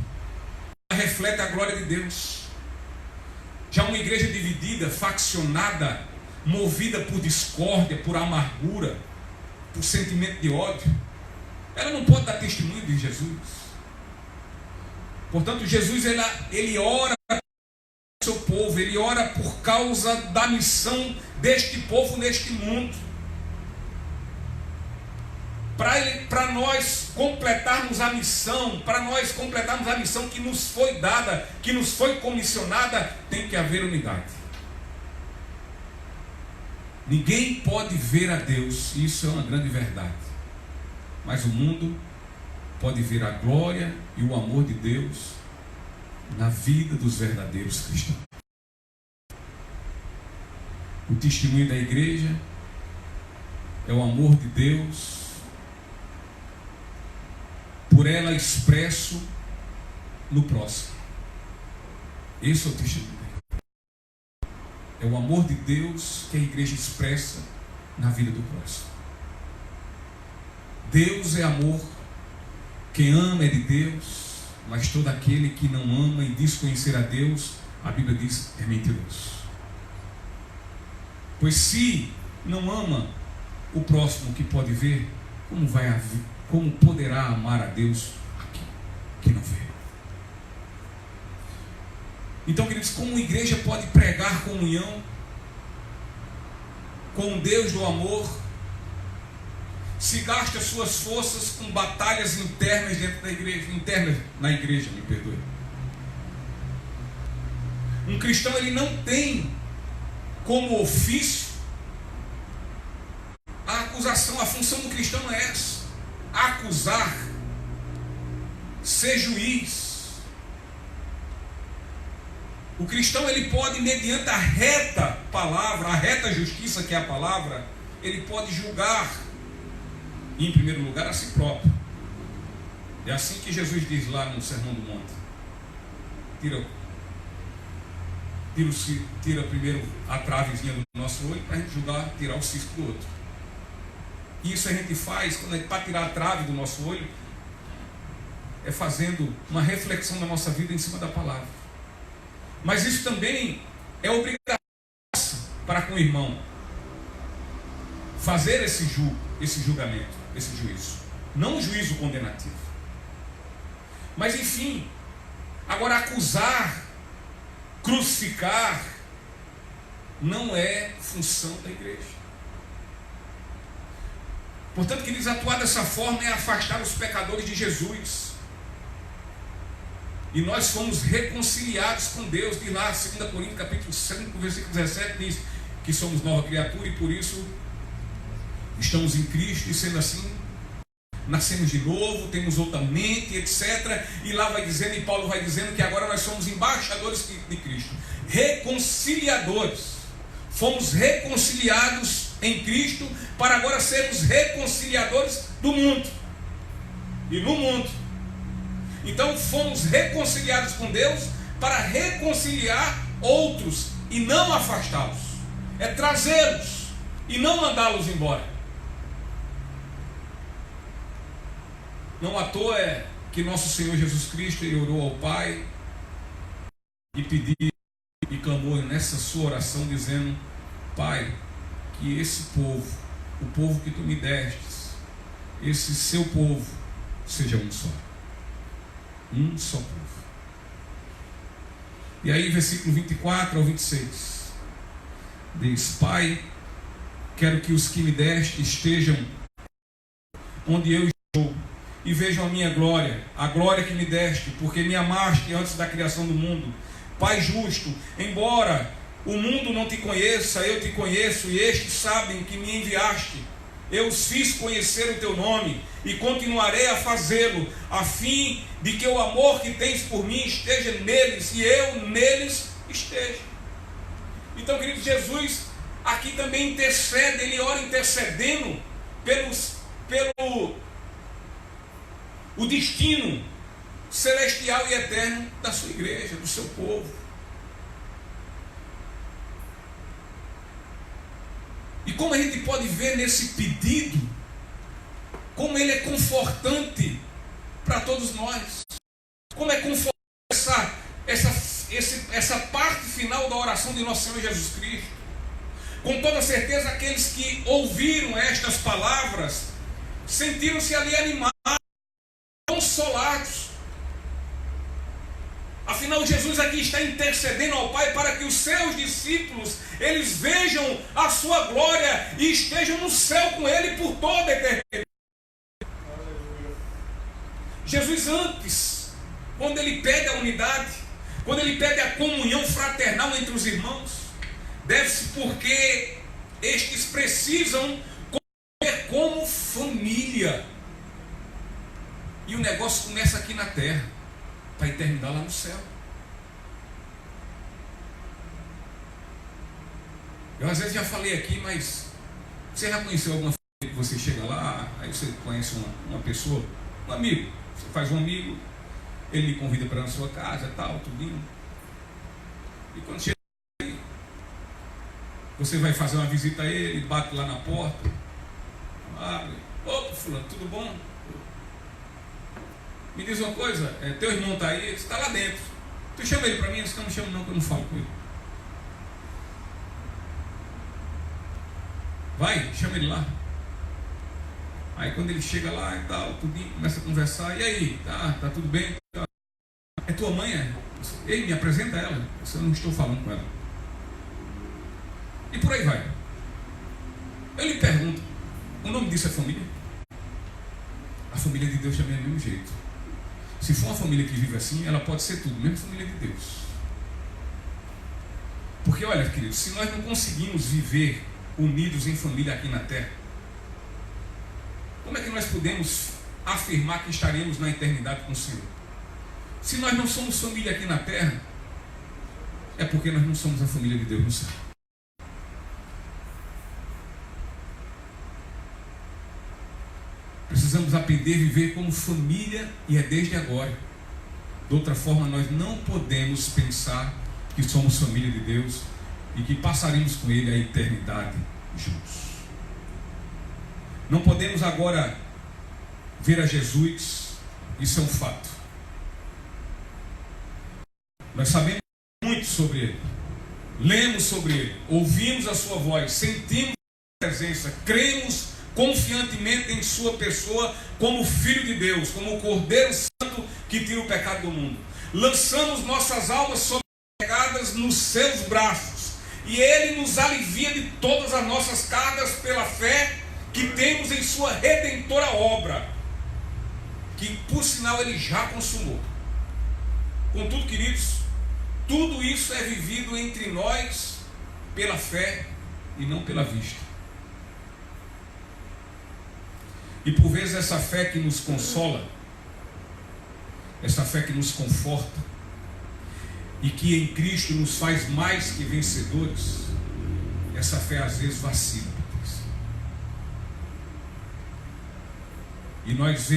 Reflete a glória de Deus. Já uma igreja dividida, faccionada, movida por discórdia, por amargura, por sentimento de ódio, ela não pode dar testemunho de Jesus. Portanto, Jesus ele ora pelo seu povo, ele ora por causa da missão deste povo neste mundo. Para nós completarmos a missão, que nos foi dada, que nos foi comissionada, tem que haver unidade. Ninguém pode ver a Deus, isso é uma grande verdade, mas o mundo pode ver a glória e o amor de Deus na vida dos verdadeiros cristãos. O testemunho da igreja é o amor de Deus por ela expresso no próximo. Esse é o testemunho. É o amor de Deus que a igreja expressa na vida do próximo. Deus é amor. Quem ama é de Deus, mas todo aquele que não ama e diz conhecer a Deus, a Bíblia diz, é mentiroso. Pois se não ama o próximo que pode ver, como poderá amar a Deus aqui, que não vê? Então, queridos, como a igreja pode pregar comunhão com o Deus do amor, se gasta suas forças com batalhas internas dentro da igreja, internas na igreja, me perdoe? Um cristão, ele não tem como ofício a acusação. A função do cristão é essa: acusar, ser juiz. O cristão, ele pode, mediante a reta palavra, a reta justiça que é a palavra, ele pode julgar, em primeiro lugar, a si próprio. É assim que Jesus diz lá no Sermão do Monte: tira primeiro a travezinha do nosso olho para a gente julgar, tirar o cisco do outro. E isso a gente faz para tirar a trave do nosso olho, é fazendo uma reflexão da nossa vida em cima da palavra. Mas isso também é obrigação para com o irmão fazer esse julgamento, esse juízo. Não um juízo condenativo. Mas enfim, agora acusar, crucificar, não é função da igreja. Portanto, queridos, atuar dessa forma é afastar os pecadores de Jesus. E nós fomos reconciliados com Deus. Diz lá, 2 Coríntios capítulo 5, versículo 17, diz que somos nova criatura e por isso estamos em Cristo, e sendo assim, nascemos de novo, temos outra mente, etc. E lá vai dizendo, e Paulo vai dizendo que agora nós somos embaixadores de Cristo, reconciliadores. Fomos reconciliados em Cristo para agora sermos reconciliadores do mundo e no mundo. Então fomos reconciliados com Deus para reconciliar outros e não afastá-los. É trazê-los e não mandá-los embora. Não à toa é que nosso Senhor Jesus Cristo, ele orou ao Pai e pediu e clamou nessa sua oração dizendo: Pai, que esse povo, o povo que tu me destes, esse seu povo, seja um só. Um só povo. E aí, versículo 24 ao 26 diz: Pai, quero que os que me deste estejam onde eu estou e vejam a minha glória, a glória que me deste, porque me amaste antes da criação do mundo. Pai justo, embora o mundo não te conheça, eu te conheço, e estes sabem que me enviaste. Eu os fiz conhecer o teu nome e continuarei a fazê-lo, a fim de que o amor que tens por mim esteja neles e eu neles esteja. Então, querido, Jesus aqui também intercede, ele ora intercedendo pelo o destino celestial e eterno da sua igreja, do seu povo. E como a gente pode ver nesse pedido, como ele é confortante para todos nós. Como é confortante essa parte final da oração de nosso Senhor Jesus Cristo. Com toda certeza, aqueles que ouviram estas palavras sentiram-se ali animados, consolados. Afinal, Jesus aqui está intercedendo ao Pai para que os seus discípulos, eles vejam a sua glória e estejam no céu com Ele por toda a eternidade. Jesus antes, quando Ele pede a unidade, quando Ele pede a comunhão fraternal entre os irmãos, deve-se porque estes precisam comer como família. E o negócio começa aqui na terra, para terminar lá no céu. Eu às vezes já falei aqui, mas você já conheceu alguma família que você chega lá, aí você conhece uma pessoa, um amigo, você faz um amigo, ele lhe convida para ir na sua casa e tal, tudinho. E quando chega aí, você vai fazer uma visita a ele, bate lá na porta, abre: opa, fulano, tudo bom? Me diz uma coisa, teu irmão está aí, está lá dentro. Tu chama ele para mim? Ele não me chama não, que eu não falo com ele. Vai, chama ele lá. Aí quando ele chega lá e tal, tudinho, começa a conversar. E aí, tá tudo bem? É tua mãe? É? Ei, me apresenta ela. Eu não estou falando com ela. E por aí vai. Eu lhe pergunto, o nome disso é família? A família de Deus também é do mesmo jeito. Se for uma família que vive assim, ela pode ser tudo, mesmo família de Deus. Porque olha, queridos, se nós não conseguimos viver unidos em família aqui na terra, como é que nós podemos afirmar que estaremos na eternidade com o Senhor? Se nós não somos família aqui na terra, é porque nós não somos a família de Deus no céu. Precisamos aprender a viver como família, e é desde agora. De outra forma, nós não podemos pensar que somos família de Deus e que passaremos com Ele a eternidade juntos. Não podemos agora ver a Jesus, isso é um fato. Nós sabemos muito sobre Ele, lemos sobre Ele, ouvimos a sua voz, sentimos a presença, cremos confiantemente em sua pessoa como Filho de Deus, como o Cordeiro Santo que tira o pecado do mundo. Lançamos nossas almas sobrecarregadas nos seus braços e Ele nos alivia de todas as nossas cargas pela fé que temos em sua redentora obra, que por sinal Ele já consumou. Contudo, queridos, tudo isso é vivido entre nós pela fé e não pela vista. E por vezes essa fé que nos consola, essa fé que nos conforta e que em Cristo nos faz mais que vencedores, essa fé às vezes vacila. E nós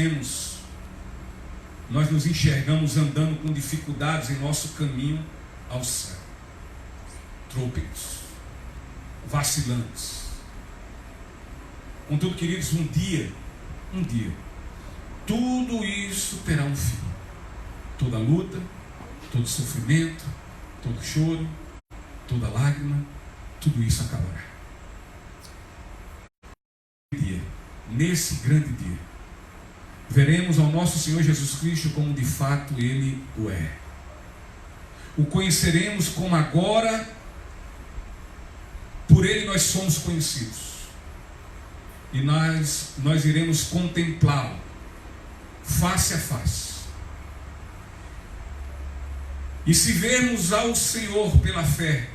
nos enxergamos andando com dificuldades em nosso caminho ao céu, trôpegos, vacilantes. Contudo, queridos, um dia, tudo isso terá um fim. Toda luta, todo sofrimento, todo choro, toda lágrima, tudo isso acabará. Nesse grande dia, veremos ao nosso Senhor Jesus Cristo como de fato Ele o é. O conheceremos como agora, por Ele nós somos conhecidos. E nós iremos contemplá-lo face a face. E se vermos ao Senhor pela fé,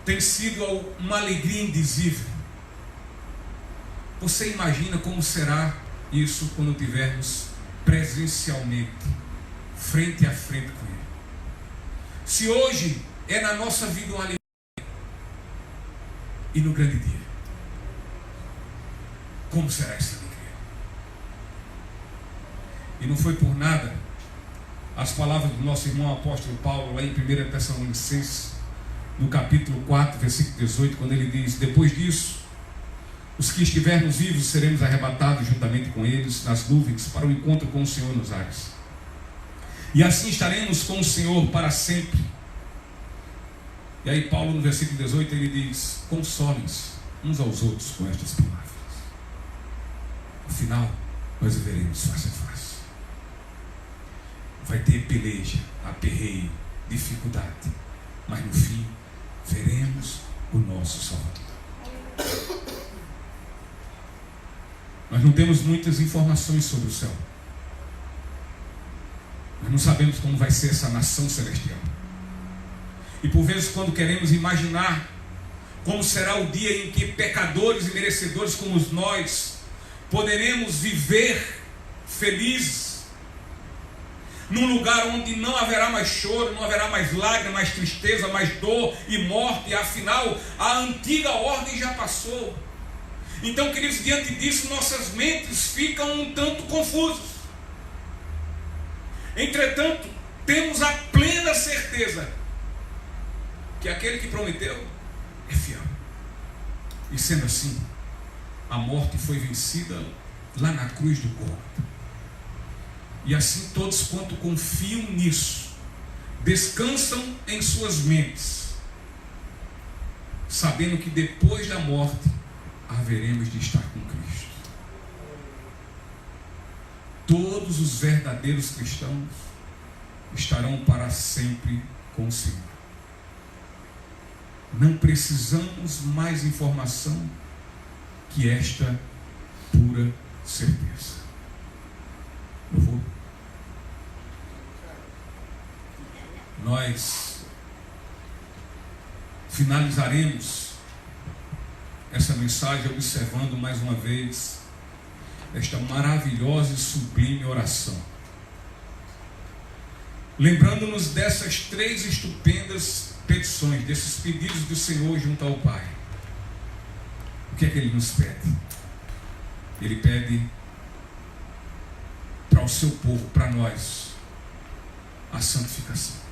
tem sido uma alegria indizível. Você imagina como será isso quando tivermos presencialmente, frente a frente com Ele? Se hoje é na nossa vida uma alegria, e no grande dia, como será essa alegria? E não foi por nada as palavras do nosso irmão apóstolo Paulo, lá em 1 Tessalonicenses, no capítulo 4, versículo 18, quando ele diz: depois disso, os que estivermos vivos seremos arrebatados juntamente com eles nas nuvens para o encontro com o Senhor nos ares. E assim estaremos com o Senhor para sempre. E aí Paulo, no versículo 18, ele diz: consolem-se uns aos outros com estas palavras. Afinal, nós veremos face a face. Vai ter peleja, aperreio, dificuldade, mas no fim veremos o nosso Salvador. Nós não temos muitas informações sobre o céu. Nós não sabemos como vai ser essa nação celestial. E por vezes, quando queremos imaginar como será o dia em que pecadores e merecedores como nós poderemos viver felizes num lugar onde não haverá mais choro, não haverá mais lágrima, mais tristeza, mais dor e morte, afinal a antiga ordem já passou. Então, queridos, diante disso nossas mentes ficam um tanto confusas. Entretanto, temos a plena certeza que aquele que prometeu é fiel. E sendo assim, a morte foi vencida lá na cruz do Gólgota. E assim todos quanto confiam nisso, descansam em suas mentes, sabendo que depois da morte haveremos de estar com Cristo. Todos os verdadeiros cristãos estarão para sempre com o Senhor. Não precisamos mais informação que esta pura certeza. Louvor. finalizaremos essa mensagem observando mais uma vez esta maravilhosa e sublime oração, lembrando-nos dessas 3 estupendas petições, desses pedidos do Senhor junto ao Pai. O que é que Ele nos pede? Ele pede para o seu povo, para nós, a santificação.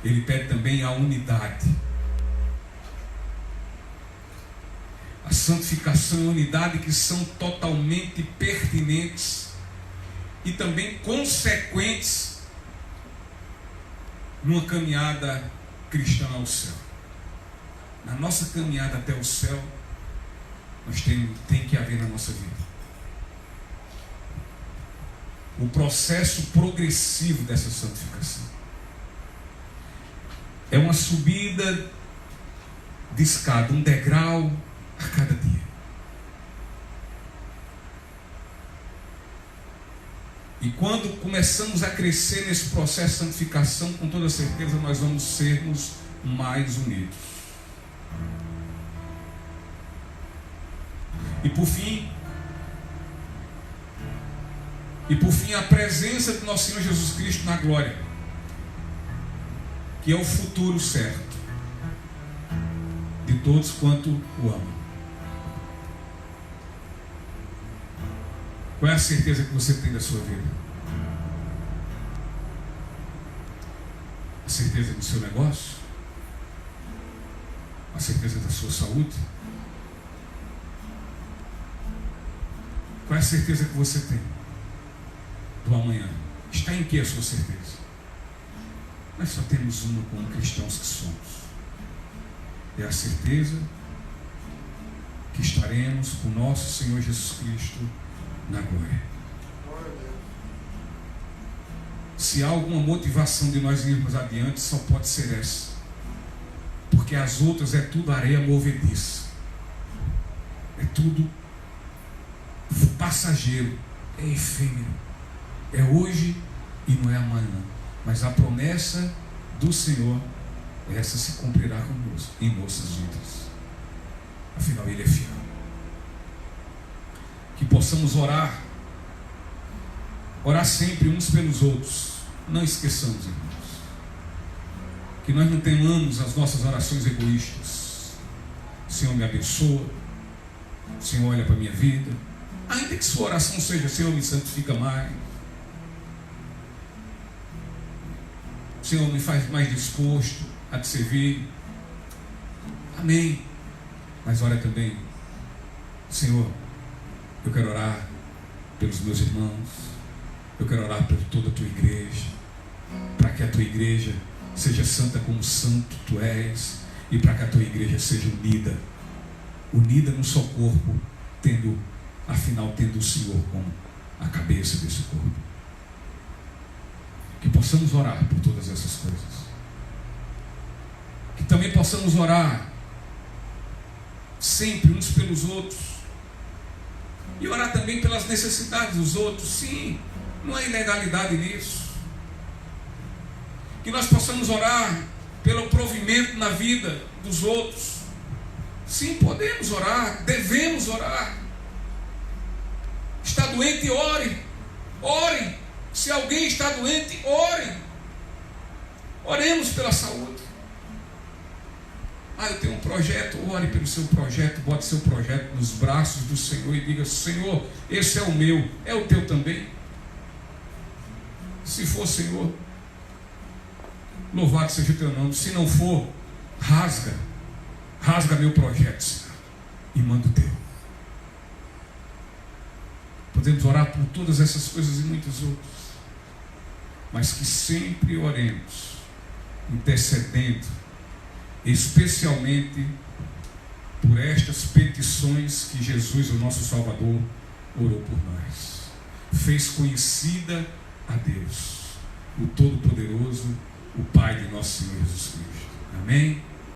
Ele pede também a unidade. A santificação e a unidade que são totalmente pertinentes e também consequentes numa caminhada cristã ao céu. Na nossa caminhada até o céu, nós tem que haver na nossa vida o processo progressivo dessa santificação. É uma subida de escada, um degrau a cada dia. E quando começamos a crescer nesse processo de santificação, com toda certeza nós vamos sermos mais unidos. E por fim, a presença de nosso Senhor Jesus Cristo na glória, que é o futuro certo de todos quanto o amam. Qual é a certeza que você tem da sua vida? A certeza do seu negócio? A certeza da sua saúde? Qual é a certeza que você tem do amanhã? Está em que a sua certeza? Nós só temos uma como cristãos que somos. É a certeza que estaremos com nosso Senhor Jesus Cristo na glória. Se há alguma motivação de nós irmos adiante, só pode ser essa. Porque as outras é tudo areia movediça. É tudo passageiro. É efêmero. É hoje e não é amanhã. Mas a promessa do Senhor, essa se cumprirá conosco, em nossas vidas. Afinal, Ele é fiel. Que possamos orar sempre uns pelos outros. Não esqueçamos, irmãos, que nós não tenhamos as nossas orações egoístas. Senhor, me abençoa. Senhor, olha para a minha vida. Ainda que sua oração seja: Senhor, me santifica mais. Senhor, me faz mais disposto a te servir. Amém. Mas olha também: Senhor, eu quero orar pelos meus irmãos. Eu quero orar por toda a tua igreja, para que a tua igreja seja santa como santo tu és, e para que a tua igreja seja unida num só corpo, afinal tendo o Senhor como a cabeça desse corpo. Que possamos orar por todas essas coisas. Que também possamos orar sempre uns pelos outros, e orar também pelas necessidades dos outros. Sim, não há ilegalidade nisso. Que nós possamos orar pelo provimento na vida dos outros. Sim, podemos orar, devemos orar. Está doente, ore. Ore. Se alguém está doente, ore. Oremos pela saúde. Eu tenho um projeto. Ore pelo seu projeto. Bote seu projeto nos braços do Senhor e diga: Senhor, esse é o meu. É o teu também? Se for, Senhor, louvado seja o teu nome. Se não for, rasga meu projeto, Senhor, e manda o teu. Podemos orar por todas essas coisas e muitas outras, mas que sempre oremos intercedendo, especialmente por estas petições que Jesus, o nosso Salvador, orou por nós. Fez conhecida a Deus, o Todo-Poderoso, o Pai de nosso Senhor Jesus Cristo. Amém?